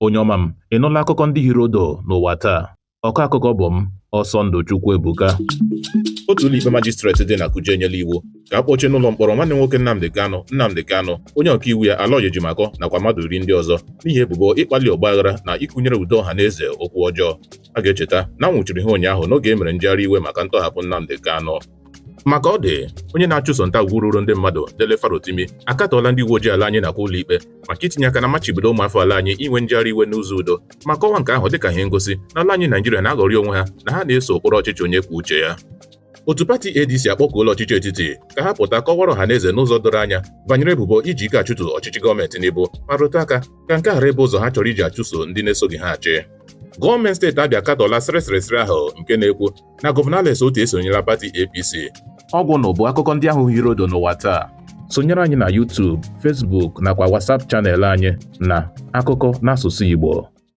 Onye ọma m, ị nụla akụkọ ndị hiri odo n'ụwa taa? Ọkọ akụkọ bụ m, Ọsọndụ Chukwuebuka. Otu ụlọikpe majistreti dị na Kuje enyela iwu ka a kpọchie n'ụlọ mkpọrọ nwanne nwoke Nnamdi Kanu, onye ọkaiwu ya Aloy Ejimakor nakwa mmadụ 10 ndị ọzọ n'ihi ebubo ịkpali ọgbaghara na ịkụnyere udo ọha na eze okwu ọjọọ. A ga-echeta na nwụchiri ha ụnyaahụ n'oge e mere njegharị iwe maka ntọhapụ Nnamdi Kanu. Maka ọ dị, onye na-achụso ntagwu ruru ndị mmadụ Dele Farotimi akatọọla ndị uwe ojii ala anyị nakwa ụlọikpe maka itinye aka na machibido ụmụafọ ala anyị inwe njegharị iwe n'ụzọ udo, ma kọwaa nke ahụ dịka ihe ngosi na ala anyị Naijiria na-aghọrị onwe ha na ha na-eso ụkpụrụ ọchịchị onye kwuo uche ya. Otu pati ADC akpọkuola ọchịchị etiti ka ha pụta kọwara ọha na eze n'ụzọ doro anya banyere ebubo iji ike achụso ọchịchị gọọmenti n'Igbo ma rụte aka ka nke ghara ịbụ ụzọ ha chọrọ iji achụso ndị na-esoghị ha achị. Gọọmenti steeti Abịa akatọọla sịrịsịrịsịrị ahụ nke na-ekwu na Gọvanọ Alex Otti esonyela pati APC. Ọgwụ na ụbụ akụkọ ndị ahụ hiri odo n'ụwa taa. Sonyere anyị na YouTube, Facebook nakwa WhatsApp chanel anyị na Akụkọ n'asụsụ Igbo.